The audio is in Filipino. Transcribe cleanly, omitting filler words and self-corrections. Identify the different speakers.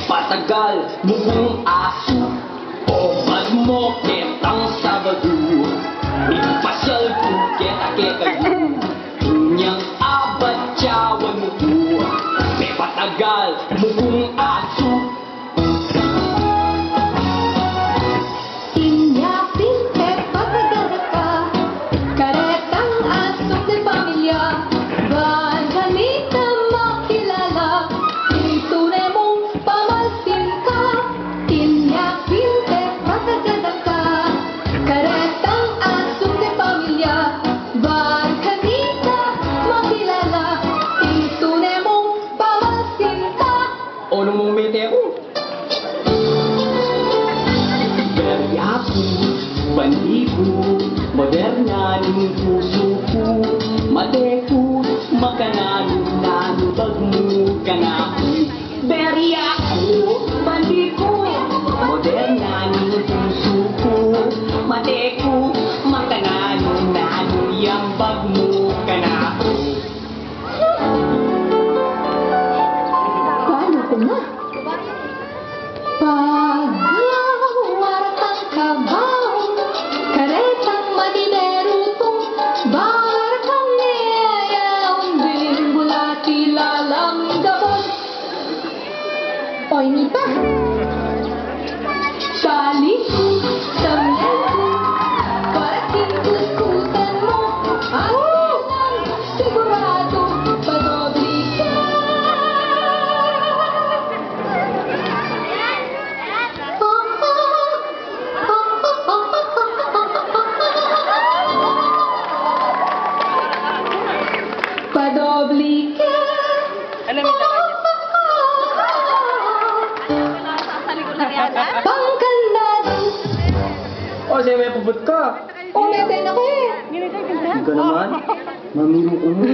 Speaker 1: Patagal mong aso o magmo ketang Sabado ipasyal ko keta-keta nyang abat tiyawan mo patagal mong aso
Speaker 2: Inyapin patagal ka karetang asong de pamilya bahan kanita makilala tunay mong pamasin ka Inyapin patagal ka karetang asong de pamilya bahan kanita makilala tunay mong pamasin ka
Speaker 1: o nung mong mete ako Beryaku, bandiku, moderna ng puso ko Mateku, makanan, nanubag mo ka na Beryaku, bandiku, moderna ng puso ko Mateku, makanan, nanuyambag mo ka na
Speaker 2: Paano ko na? Pagwaratang kabaong karetang madinerutong baratang niyayaong din bulati lalamdabon Oy, Nita! Saliku, samleku, parating kuskutan mo ang lang sigurado padobli ka Padobli ka
Speaker 3: Alam mo
Speaker 2: Pangkandado
Speaker 1: O, siya may puput ka
Speaker 2: O, metin ako eh
Speaker 1: Hindi ka naman, mamiro ko mo